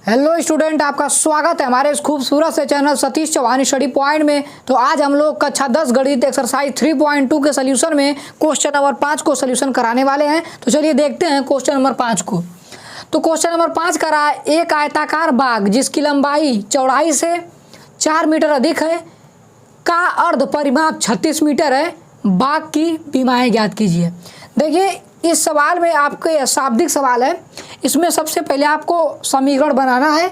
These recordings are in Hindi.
हेलो स्टूडेंट, आपका स्वागत है हमारे इस खूबसूरत से channel Satish Chauhan study point में। तो आज हम लोग कक्षा 10 गणित एक्सरसाइज 3.2 के सोल्यूशन में क्वेश्चन नंबर 5 को सोल्यूशन कराने वाले हैं। तो चलिए देखते हैं क्वेश्चन नंबर 5 को। तो क्वेश्चन नंबर 5 का रहा है, एक आयताकार बाग जिसकी लंबाई चौड़ाई से 4 मीटर अधिक है का अर्ध परिमाप 36 मीटर है, बाग की विमाएँ ज्ञात कीजिए। देखिए इस सवाल में आपके शाब्दिक सवाल है, इसमें सबसे पहले आपको समीकरण बनाना है,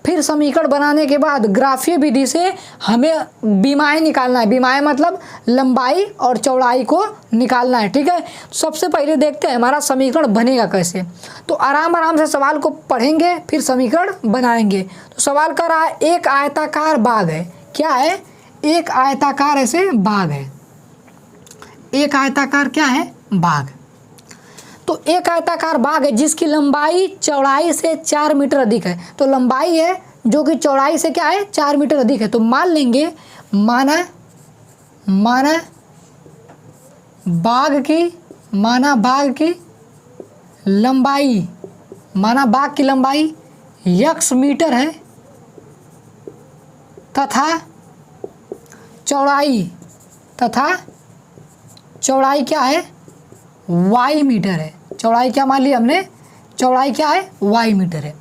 फिर समीकरण बनाने के बाद ग्राफीय विधि से हमें विमाएँ निकालना है। विमाएँ मतलब लंबाई और चौड़ाई को निकालना है, ठीक है। सबसे पहले देखते हैं हमारा समीकरण बनेगा कैसे। तो आराम से सवाल को पढ़ेंगे फिर समीकरण बनाएंगे। तो सवाल कर रहा है, एक आयताकार बाग है। क्या है? एक आयताकार ऐसे बाग है। एक आयताकार क्या है? बाग। तो एक आयताकार बाग है जिसकी लंबाई चौड़ाई से 4 मीटर अधिक है। तो लंबाई है जो कि चौड़ाई से क्या है? 4 मीटर अधिक है। तो मान लेंगे माना बाग की लंबाई, माना बाग की लंबाई x मीटर है तथा चौड़ाई क्या है? y मीटर है। चौड़ाई क्या मान ली हमने? चौड़ाई क्या है? y मीटर है।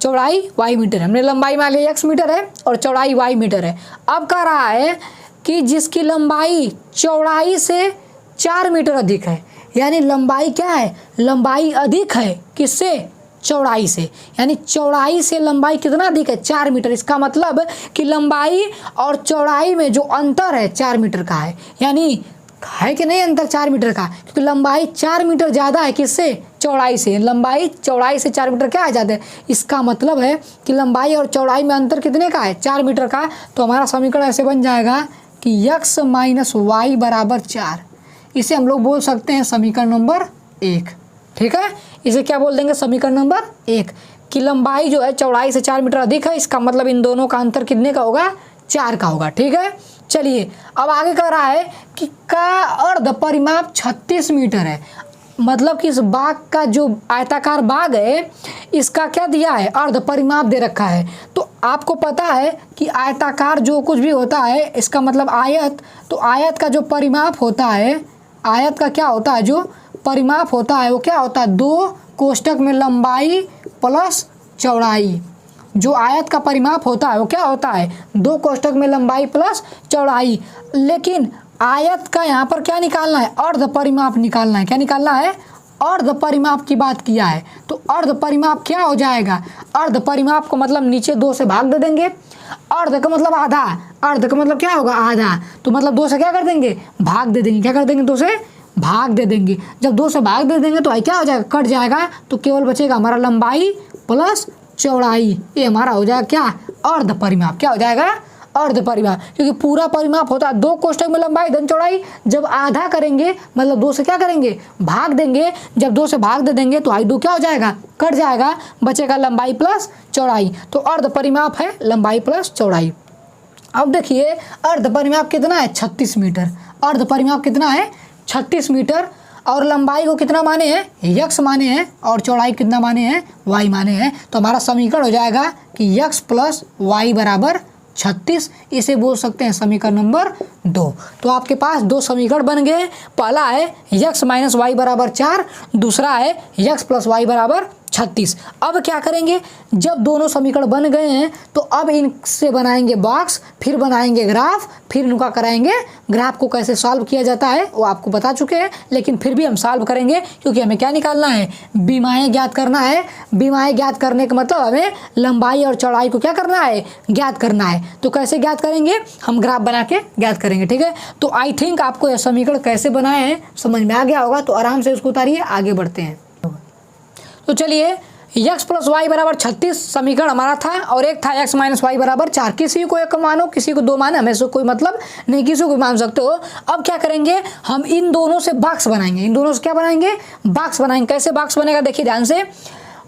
चौड़ाई y मीटर है। हमने लंबाई मान ली x मीटर है और चौड़ाई y मीटर है। अब कह रहा है कि जिसकी लंबाई चौड़ाई से 4 मीटर अधिक है, यानी लंबाई क्या है? लंबाई अधिक है किससे? चौड़ाई से। यानी चौड़ाई से लंबाई कितना अधिक है? 4 मीटर। इसका मतलब कि लंबाई और चौड़ाई में जो अंतर है 4 मीटर का है। यानी है कि नहीं अंतर 4 मीटर का? क्योंकि लंबाई 4 मीटर ज़्यादा है किससे? चौड़ाई से। लंबाई चौड़ाई से 4 मीटर क्या आ जाता है? इसका मतलब है कि लंबाई और चौड़ाई में अंतर कितने का है? 4 मीटर का। तो हमारा समीकरण ऐसे बन जाएगा कि x माइनस वाई बराबर 4। इसे हम लोग बोल सकते हैं समीकरण नंबर 1, ठीक है। इसे क्या बोल देंगे? समीकरण नंबर 1 कि लंबाई जो है चौड़ाई से 4 मीटर अधिक है। इसका मतलब इन दोनों का अंतर कितने का होगा? 4 का होगा, ठीक है। चलिए अब आगे कह रहा है कि का अर्ध परिमाप 36 मीटर है। मतलब कि इस बाग का जो आयताकार बाग है इसका क्या दिया है? अर्ध परिमाप दे रखा है। तो आपको पता है कि आयताकार जो कुछ भी होता है इसका मतलब आयत। तो आयत का जो परिमाप होता है, आयत का क्या होता है? जो परिमाप होता है वो क्या होता है? 2 कोष्ठक में लंबाई प्लस चौड़ाई। जो आयत का परिमाप होता है वो क्या होता है? 2 कोष्ठक में लंबाई प्लस चौड़ाई। लेकिन आयत का यहाँ पर क्या निकालना है? अर्ध परिमाप निकालना है। क्या निकालना है? अर्ध परिमाप की बात किया है। तो अर्ध परिमाप क्या हो जाएगा? अर्ध परिमाप को मतलब नीचे 2 से भाग दे देंगे। अर्ध का मतलब आधा, अर्ध का मतलब क्या होगा? आधा। तो मतलब 2 से क्या कर देंगे? भाग दे देंगे। क्या कर देंगे? 2 से भाग दे देंगे। जब 2 से भाग दे देंगे तो आई क्या हो जाएगा? कट जाएगा। तो केवल बचेगा हमारा लंबाई प्लस चौड़ाई। ये हमारा हो जाएगा क्या? अर्ध परिमाप। क्या हो जाएगा? अर्ध परिमाप। क्योंकि पूरा परिमाप होता है 2 कोष्ठक में लंबाई धन चौड़ाई। जब आधा करेंगे मतलब 2 से क्या करेंगे? भाग देंगे। जब 2 से भाग दे देंगे तो आई 2 क्या हो जाएगा? कट जाएगा। बचेगा लंबाई प्लस चौड़ाई। तो अर्ध परिमाप है लंबाई प्लस चौड़ाई। अब देखिए अर्ध परिमाप कितना है? 36 मीटर। अर्ध परिमाप कितना है? 36 मीटर। और लंबाई को कितना माने हैं? x माने हैं। और चौड़ाई कितना माने हैं? y माने हैं। तो हमारा समीकरण हो जाएगा कि x प्लस वाई बराबर 36। इसे बोल सकते हैं समीकरण नंबर 2। तो आपके पास 2 समीकरण बन गए। पहला है x माइनस वाई बराबर 4, दूसरा है x प्लस वाई बराबर 36। अब क्या करेंगे? जब दोनों समीकरण बन गए हैं तो अब इनसे बनाएंगे बॉक्स, फिर बनाएंगे ग्राफ, फिर इनका कराएंगे। ग्राफ को कैसे सॉल्व किया जाता है वो आपको बता चुके हैं, लेकिन फिर भी हम सॉल्व करेंगे क्योंकि हमें क्या निकालना है? विमाएँ ज्ञात करना है। विमाएँ ज्ञात करने का मतलब हमें लंबाई और चौड़ाई को क्या करना है? ज्ञात करना है। तो कैसे ज्ञात करेंगे? हम ग्राफ बना के ज्ञात करेंगे, ठीक है। तो आई थिंक आपको यह समीकरण कैसे बनाए हैं समझ में आ गया होगा। तो आराम से उसको उतारिए, आगे बढ़ते हैं। तो चलिए x प्लस वाई बराबर 36 समीकरण हमारा था, और एक था x माइनस वाई बराबर 4। किसी को एक मानो, किसी को 2 मानो, हमें से कोई मतलब नहीं, किसी को मान सकते हो। अब क्या करेंगे? हम इन दोनों से बॉक्स बनाएंगे। इन दोनों से क्या बनाएंगे? बॉक्स बनाएंगे। कैसे बॉक्स बनेगा देखिए ध्यान से।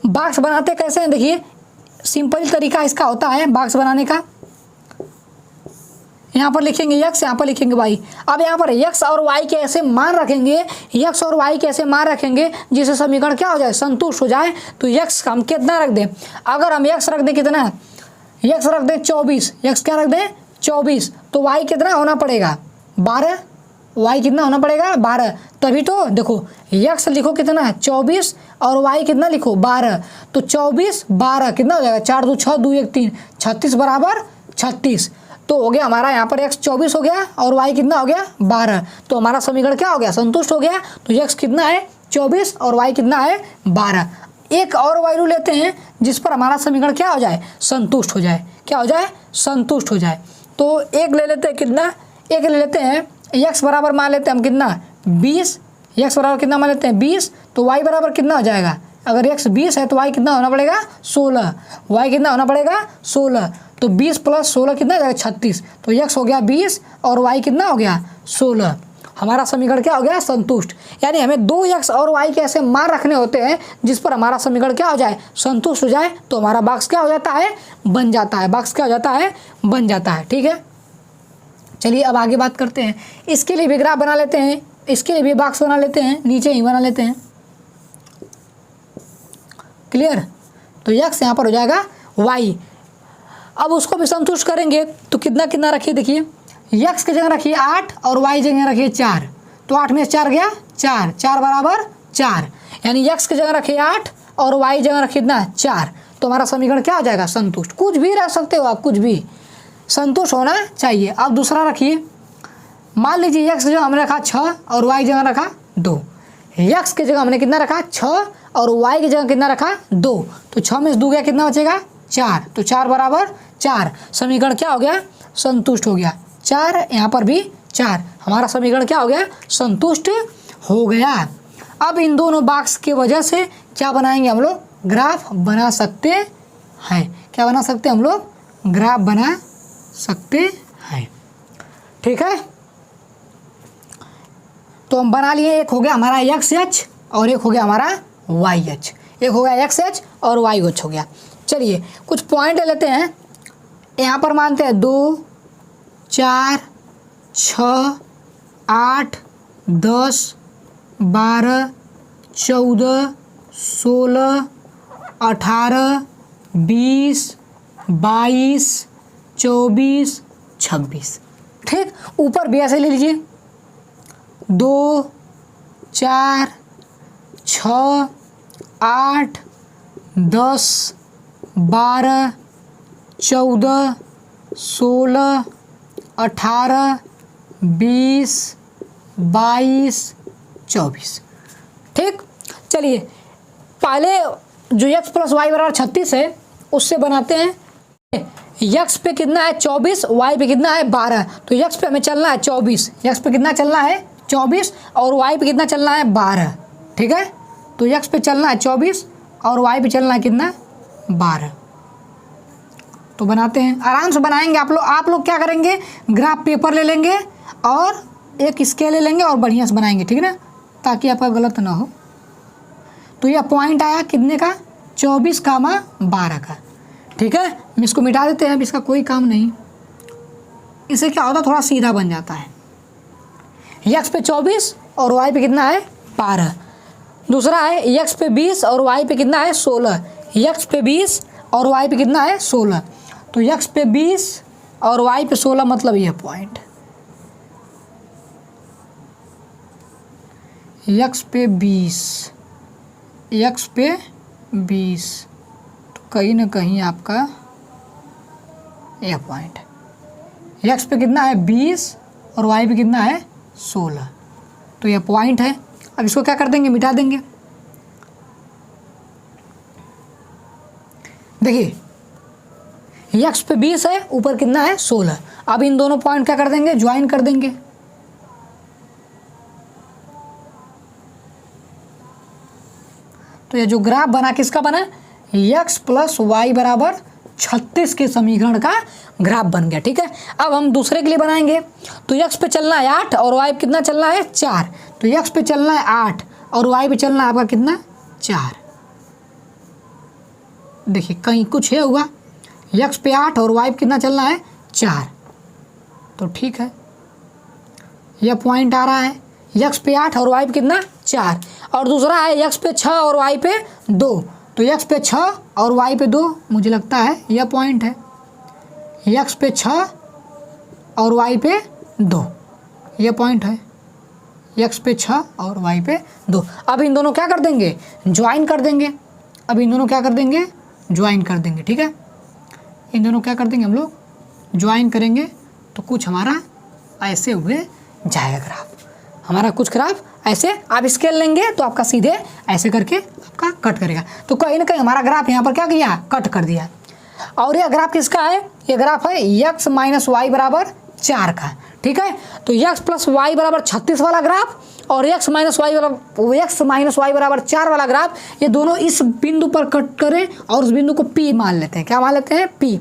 बॉक्स बनाते कैसे हैं? देखिए सिंपल तरीका इसका होता है बॉक्स बनाने का। यहाँ पर लिखेंगे x, यहाँ पर लिखेंगे y। अब यहाँ पर x और y के ऐसे मान रखेंगे, x और y के ऐसे मान रखेंगे जिससे समीकरण क्या हो जाए, संतुष्ट हो जाए। तो x का हम कितना रख दें, अगर हम x रख दें कितना, x रख दें 24, x क्या रख दें 24, तो y कितना होना पड़ेगा 12, y कितना होना पड़ेगा 12। तभी तो देखो x लिखो कितना 24 और y कितना लिखो 12, तो 24 12 कितना हो जाएगा 4 2 6 2 1 3 36 बराबर 36। तो हो गया हमारा यहाँ पर x 24 हो गया और y कितना हो गया 12, तो हमारा समीकरण क्या हो गया, संतुष्ट हो गया। तो x कितना है 24 और y कितना है 12। एक और वैल्यू लेते हैं जिस पर हमारा समीकरण क्या हो जाए, संतुष्ट हो जाए, क्या हो जाए, संतुष्ट हो जाए। तो एक ले लेते हैं कितना, एक ले लेते हैं x बराबर मान लेते हैं हम कितना 20, x बराबर कितना मान लेते हैं 20, तो y बराबर कितना हो जाएगा, अगर x 20 है तो y कितना होना पड़ेगा 16, y कितना होना पड़ेगा 16, तो 20 + 16 कितना हो जाएगा 36, तो x हो गया 20 और y कितना हो गया 16। हमारा समीकरण क्या हो गया, संतुष्ट। यानी हमें 2x और y के ऐसे मान रखने होते हैं जिस पर हमारा समीकरण क्या हो जाए, संतुष्ट हो जाए, तो हमारा बॉक्स क्या हो जाता है, बन जाता है, बॉक्स क्या हो जाता है, बन जाता है। ठीक है, चलिए अब आगे बात करते हैं। इसके लिए भी ग्राफ बना लेते हैं, इसके लिए भी बॉक्स बना लेते हैं, नीचे ही बना लेते हैं। क्लियर, तो x यहाँ पर हो जाएगा y। अब उसको भी संतुष्ट करेंगे तो कितना कितना रखिए, देखिए x की जगह रखिए 8 और y जगह रखिए 4, तो 8 में 4 गया 4, 4 बराबर 4, यानी x की जगह रखिए 8 और y जगह रखिए कितना 4, तो हमारा समीकरण क्या हो जाएगा, संतुष्ट। कुछ भी रख सकते हो आप, कुछ भी संतुष्ट होना चाहिए। अब दूसरा रखिए, मान लीजिए x की जगह हमने रखा 6 और y जगह रखा 2, x की जगह हमने कितना रखा 6 और y की जगह कितना रखा 2, तो 6 में से 2 गया कितना बचेगा 4, तो 4 बराबर 4, समीकरण क्या हो गया, संतुष्ट हो गया। 4 यहाँ पर भी 4, हमारा समीकरण क्या हो गया, संतुष्ट हो गया। अब इन दोनों बॉक्स की वजह से क्या बनाएंगे हम लोग, ग्राफ बना सकते हैं। क्या बना सकते हैं हम लोग, ग्राफ बना सकते हैं। ठीक है, तो हम बना लिए, एक हो गया हमारा XH और एक हो गया हमारा YH, एक हो गया XH और YH हो गया। चलिए कुछ पॉइंट ले लेते हैं, यहाँ पर मानते हैं 2 4 6 8 10 12 14 16 18 20 22 24 26। ठीक, ऊपर भी ऐसे ले लीजिए 2 4 6 8 10 12 14 16 18 20 22 24। ठीक, चलिए पहले जो x + y बराबर 36 है उससे बनाते हैं। x पे कितना है 24, y पे कितना है 12, तो x पे हमें चलना है 24, x पे कितना चलना है 24 और y पे कितना चलना है 12। ठीक है, तो x पे चलना है 24 और y पे चलना है कितना 12। तो बनाते हैं, आराम से बनाएंगे। आप लोग क्या करेंगे, ग्राफ पेपर ले लेंगे और एक स्केल ले लेंगे और बढ़िया से बनाएंगे, ठीक है ना, ताकि आपका गलत ना हो। तो यह पॉइंट आया कितने का 24, 12 का। ठीक है, हम इसको मिटा देते हैं, अब इसका कोई काम नहीं। इससे क्या होता है, थोड़ा सीधा बन जाता है। x पे 24 और y पे कितना है 12। दूसरा है x पे 20 और y पे कितना है 16, x पे 20 और y पे कितना है 16, तो x पे 20 और y पे 16 मतलब यह पॉइंट। x पे 20, x पे 20, तो कहीं ना कहीं आपका यह पॉइंट। x पे कितना है 20 और y पे कितना है 16, तो यह पॉइंट है। अब इसको क्या कर देंगे, मिटा देंगे। देखिए x पे 20 है, ऊपर कितना है 16। अब इन दोनों पॉइंट क्या कर देंगे, ज्वाइन कर देंगे। तो ये जो ग्राफ बना किसका बना, x + y बराबर 36 के समीकरण का ग्राफ बन गया। ठीक है, अब हम दूसरे के लिए बनाएंगे। तो x पे चलना है 8 और y पे कितना चलना है 4, तो x पे चलना है 8 और y पे चलना है आपका कितना 4। देखिए कहीं कुछ है होगा, x पे 8 और y पे कितना चलना है 4। तो ठीक है, यह पॉइंट आ रहा है x पे 8 और y पे कितना 4, और दूसरा है x पे 6 और y पे 2, तो x पे 6 और y पे 2, मुझे लगता है यह पॉइंट है, x पे 6 और y पे 2, यह पॉइंट है, x पे 6 और y पे 2। अब इन दोनों क्या कर देंगे, ज्वाइन कर देंगे, अब इन दोनों क्या कर देंगे, ज्वाइन कर देंगे, ठीक है, इन दोनों क्या कर देंगे हम लोग, ज्वाइन करेंगे, तो कुछ हमारा ऐसे हुए जाएगा ग्राफ, हमारा कुछ ग्राफ ऐसे, आप स्केल लेंगे तो आपका सीधे ऐसे करके आपका कट करेगा, तो कहीं ना कहीं हमारा ग्राफ यहाँ पर क्या किया, कट कर दिया। और यह ग्राफ किसका है, ये ग्राफ है x माइनस वाई बराबर 4 का, ठीक है, तो x प्लस वाई बराबर 36 वाला ग्राफ और x माइनस वाई बराबर 4 वाला ग्राफ, ये दोनों इस बिंदु पर कट करें और उस बिंदु को P मान लेते हैं, क्या मान लेते हैं, P।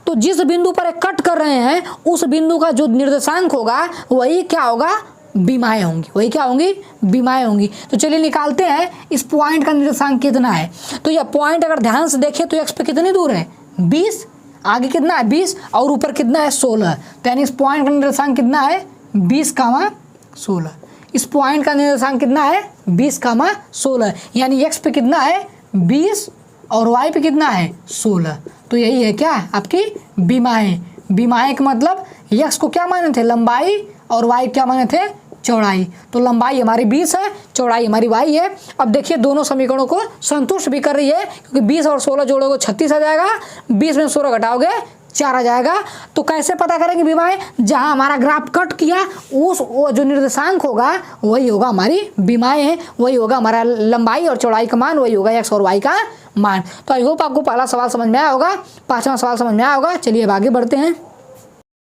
तो जिस बिंदु पर कट कर रहे हैं उस बिंदु का जो निर्देशांक होगा वही क्या होगा, बीमाएँ होंगी, वही क्या होंगी, बीमाएँ होंगी। तो चलिए निकालते हैं इस पॉइंट का निर्देशांक कितना है। तो यह पॉइंट अगर ध्यान से देखें तो x पे कितनी दूर है, 20, आगे कितना है 20 और ऊपर कितना है 16, तो यानी इस पॉइंट का निर्देशांक कितना है 20,16। इस पॉइंट का निर्देशांक कितना है 20,16, यानी x पे कितना है 20 और y पे कितना है 16। तो यही है क्या, आपकी बीमाएँ। बीमाएँ का मतलब x को क्या माने थे, लंबाई, और y क्या माने थे, चौड़ाई। तो लंबाई हमारी 20 है, चौड़ाई हमारी y है। अब देखिए दोनों समीकरणों को संतुष्ट भी कर रही है, क्योंकि 20 और 16 जोड़ोगे 36 आ जाएगा, 20 में 16 घटाओगे 4 आ जाएगा। तो कैसे पता करेंगे बीमाएँ, जहां हमारा ग्राफ कट किया उस वो जो निर्देशांक होगा वही होगा हमारी बीमाएँ, वही होगा हमारा लंबाई और चौड़ाई का मान, वही होगा x और y का मान। तो आई होप आपको पहला सवाल समझ में आया होगा, 5वां सवाल समझ में आया होगा। चलिए अब आगे बढ़ते हैं।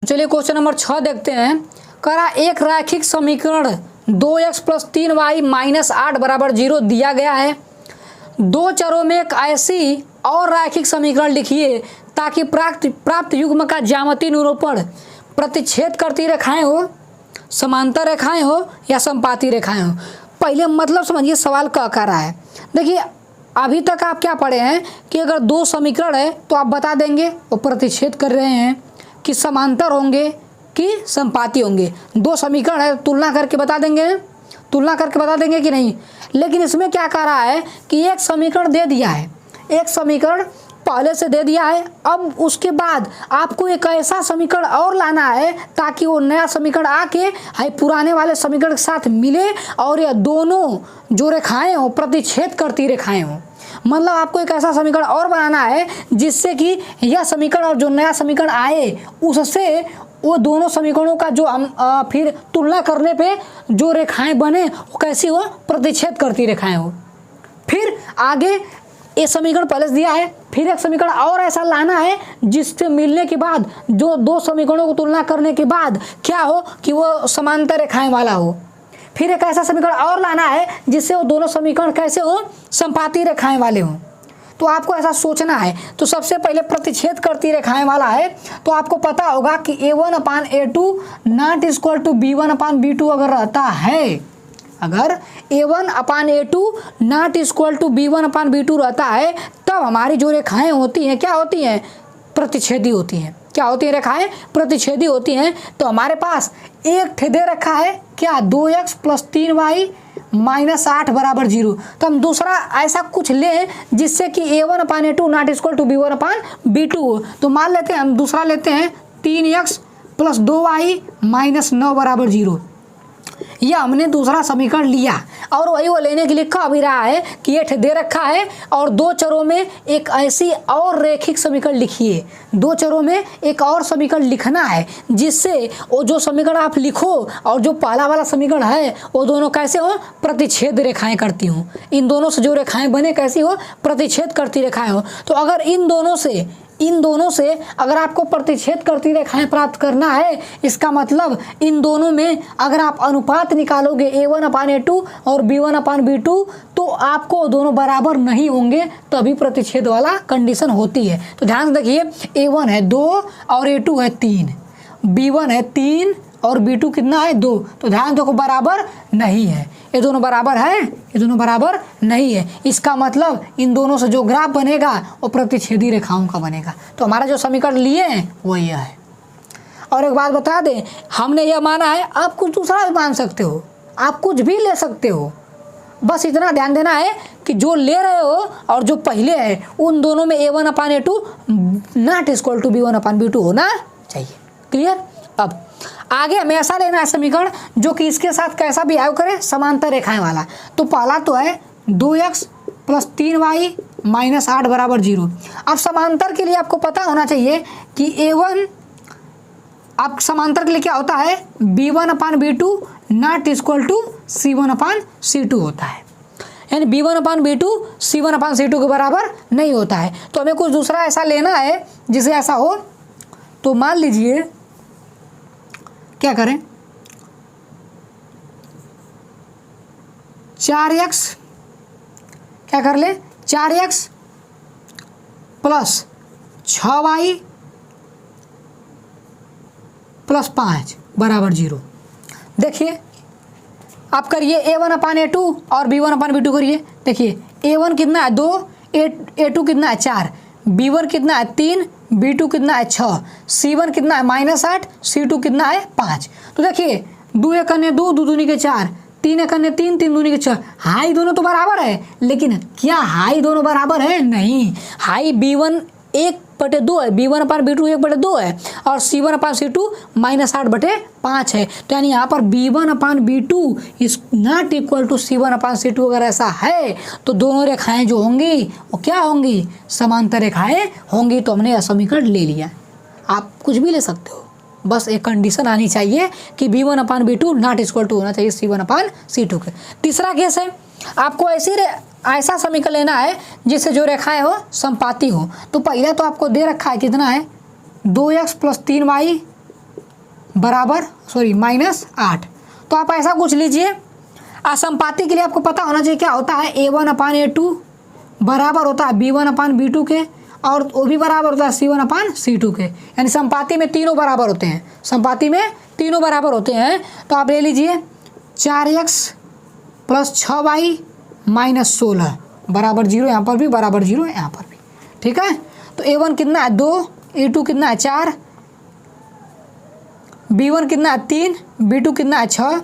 चलिए क्वेश्चन नंबर 6 देखते हैं। करा एक रैखिक समीकरण 2x प्लस 3y माइनस 8 बराबर 0 दिया गया है। दो चरों में एक ऐसी और रैखिक समीकरण लिखिए ताकि प्राप्त युग्म का ज्यामितीय निरूपण प्रतिच्छेद करती रेखाएं हो, समांतर रेखाएं हो या संपाती रेखाएं हो। पहले मतलब समझिए सवाल क्या कर रहा है। देखिए अभी तक आप क्या पढ़े हैं कि अगर दो समीकरण है तो आप बता देंगे वो प्रतिच्छेद कर रहे हैं कि समांतर होंगे कि संपाती होंगे। दो समीकरण है तुलना करके बता देंगे, तुलना करके बता देंगे कि नहीं। लेकिन इसमें क्या कह रहा है कि एक समीकरण दे दिया है, एक समीकरण पहले से दे दिया है, अब उसके बाद आपको एक ऐसा समीकरण और लाना है ताकि वो नया समीकरण आके है पुराने वाले समीकरण के साथ मिले और ये दोनों जो रेखाएं हो प्रतिच्छेद करती रेखाएं हो। मतलब आपको एक ऐसा समीकरण और बनाना है जिससे कि यह समीकरण और जो नया समीकरण आए उससे वो दोनों समीकरणों का जो हम फिर तुलना करने पे जो रेखाएं बने वो कैसी हो, प्रतिच्छेद करती रेखाएं हो। फिर आगे ये समीकरण पहले से दिया है, फिर एक समीकरण और ऐसा लाना है जिससे मिलने के बाद जो दो समीकरणों को तुलना करने के बाद क्या हो कि वो समांतर रेखाएं वाला हो। फिर एक ऐसा समीकरण और लाना है जिससे वो दोनों समीकरण कैसे हो, संपाती रेखाएं वाले हों। तो आपको ऐसा सोचना है। तो सबसे पहले प्रतिच्छेद करती रेखाएं वाला है तो आपको पता होगा कि a1/a2 not equal to b1/b2 अगर रहता है, अगर a1/a2 not equal to b1/b2 रहता है तब हमारी जो रेखाएं होती हैं क्या होती हैं, प्रतिच्छेदी होती हैं। क्या होती है, रेखाएं प्रतिच्छेदी होती हैं। तो हमारे पास एक ठे दे रखा है क्या, 2x प्लस 3y माइनस 8 बराबर 0। तो हम दूसरा ऐसा कुछ लें जिससे कि a1/a2 not equal to b1/b2 हो। तो मान लेते हैं हम दूसरा लेते हैं 3x प्लस 2y माइनस 9 बराबर 0। यह हमने दूसरा समीकरण लिया और वही वो लेने के लिए कह भी रहा है कि ये दे रखा है और दो चरों में एक ऐसी और रैखिक समीकरण लिखिए। दो चरों में एक और समीकरण लिखना है जिससे वो जो समीकरण आप लिखो और जो पहला वाला समीकरण है वो दोनों कैसे हो, प्रतिच्छेद रेखाएं करती हूँ। इन दोनों से जो रेखाएं बने कैसी हो, प्रतिच्छेद करती रेखाएं हो। तो अगर इन दोनों से अगर आपको प्रतिच्छेद करती रेखाएं प्राप्त करना है, इसका मतलब इन दोनों में अगर आप अनुपात निकालोगे a1/a2 और b1/b2 तो आपको दोनों बराबर नहीं होंगे, तभी प्रतिच्छेद वाला कंडीशन होती है। तो ध्यान से देखिए a1 है 2 और a2 है 3, b1 है 3 और b2 कितना है 2। तो ध्यान देखो बराबर नहीं है, ये दोनों बराबर है, ये दोनों बराबर नहीं है। इसका मतलब इन दोनों से जो ग्राफ बनेगा वो प्रतिच्छेदी रेखाओं का बनेगा। तो हमारा जो समीकरण लिए हैं वो यह है। और एक बात बता दें, हमने यह माना है, आप कुछ दूसरा भी मान सकते हो, आप कुछ भी ले सकते हो, बस इतना ध्यान देना है कि जो ले रहे हो और जो पहले है उन दोनों में A1/A2 not equal to B1/B2 होना चाहिए। क्लियर। अब आगे हमें ऐसा लेना है समीकरण जो कि इसके साथ कैसा बिहेव करे, समांतर रेखाएं वाला। तो पहला तो है 2x + 3y - 8 = 0। अब समांतर के लिए आपको पता होना चाहिए कि A1 अब समांतर के लिए क्या होता है, B1/B2 not equal to C1/C2 होता है, यानी B1/B2 C1/C2 के बराबर नहीं होता है। तो हमें कुछ दूसरा ऐसा लेना है जिसे ऐसा हो। तो मान लीजिए क्या करें, 4x क्या कर ले, 4x + 6y + 5 = 0। देखिए आप करिए A1/A2 और B1/B2 करिए। देखिए A1 कितना है 2, A2 कितना है 4, B1 कितना है 3, B2 कितना है 6, C1 कितना है -8, C2 कितना है 5। तो देखिए 2 एक अन्य 2, 2 दूनी के 4, 3 एक अन्य 3, 3 दूनी के 6। हाई दोनों तो बराबर है, लेकिन क्या हाई दोनों बराबर है? नहीं, हाई B1 1/2 है, B1/B2 1/2 है और C1/C2 -8/5 है। तो यानी यहाँ पर B1/B2 is not equal to C1/C2 अगर ऐसा है तो दोनों रेखाएं जो होंगी वो क्या होंगी, समांतर रेखाएं होंगी। तो हमने यह समीकरण ले लिया। आप कुछ भी ले सकते हो, बस एक कंडीशन आनी चाहिए कि B1/B2 नॉट इक्वल टू होना चाहिए C1/C2 के। तीसरा केस है, आपको ऐसा समीकरण लेना है जिससे जो रेखाएं हो समपाती हो। तो पहले तो आपको दे रखा है कितना है, 2x + 3y -8। तो आप ऐसा कुछ लीजिए। असमपाती के लिए आपको पता होना चाहिए क्या होता है, A1/A2 बराबर होता है B1/B2 के और वो भी बराबर होता है C1/C2 के। यानी समपाती में तीनों बराबर होते हैं, समपाती में तीनों बराबर होते हैं। तो आप ले लीजिए 4x + 6y -16 = 0। यहाँ पर भी बराबर 0 है, यहाँ पर भी। ठीक है। तो A1 कितना है 2, A2 कितना है 4, B1 कितना है 3, B2 कितना है 6,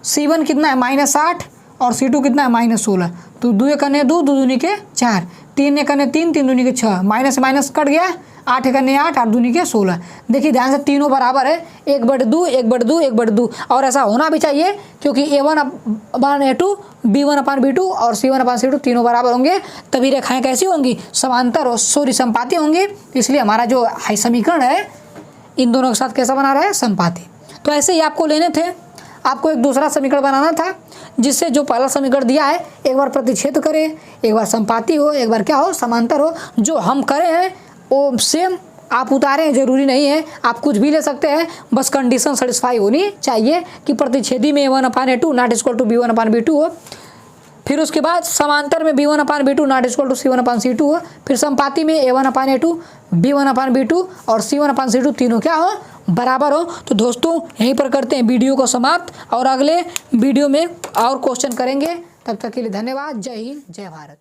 C1 कितना है -8 और C2 कितना है -16। तो 2 एक अन्य 2, 2 दूनी के 4, 3 एक अन्य 3, 3 दूनी के 6, माइनस माइनस कट गया, 8 एक अन्य 8, 8 दूनी के 16। देखिए ध्यान से तीनों बराबर है, 1/2 1/2 1/2। और ऐसा होना भी चाहिए क्योंकि A1/A2 B1/B2 और C1/C2 तीनों बराबर होंगे, तभी रेखाएं कैसी होंगी, समांतर और समपाती होंगी। इसलिए हमारा जो समीकरण है इन दोनों के साथ कैसा बना रहा है, समपाती। तो ऐसे ही आपको लेने थे, आपको एक दूसरा समीकरण बनाना था जिससे जो पहला समीकरण दिया है एक बार प्रतिच्छेद करे, एक बार समपाती हो, एक बार क्या हो, समांतर हो। जो हम करे हैं वो सेम आप उतारें, जरूरी नहीं है, आप कुछ भी ले सकते हैं, बस कंडीशन सेटिस्फाई होनी चाहिए कि प्रतिच्छेदी में A1/A2 not equal to B1/B2 हो, फिर उसके बाद समांतर में B1/B2 not equal to C1/C2 हो, फिर समपाती में A1/A2 B1/B2 और C1/C2 तीनों क्या हो, बराबर हो। तो दोस्तों यहीं पर करते हैं वीडियो को समाप्त और अगले वीडियो में और क्वेश्चन करेंगे। तब तक के लिए धन्यवाद। जय हिंद, जय भारत।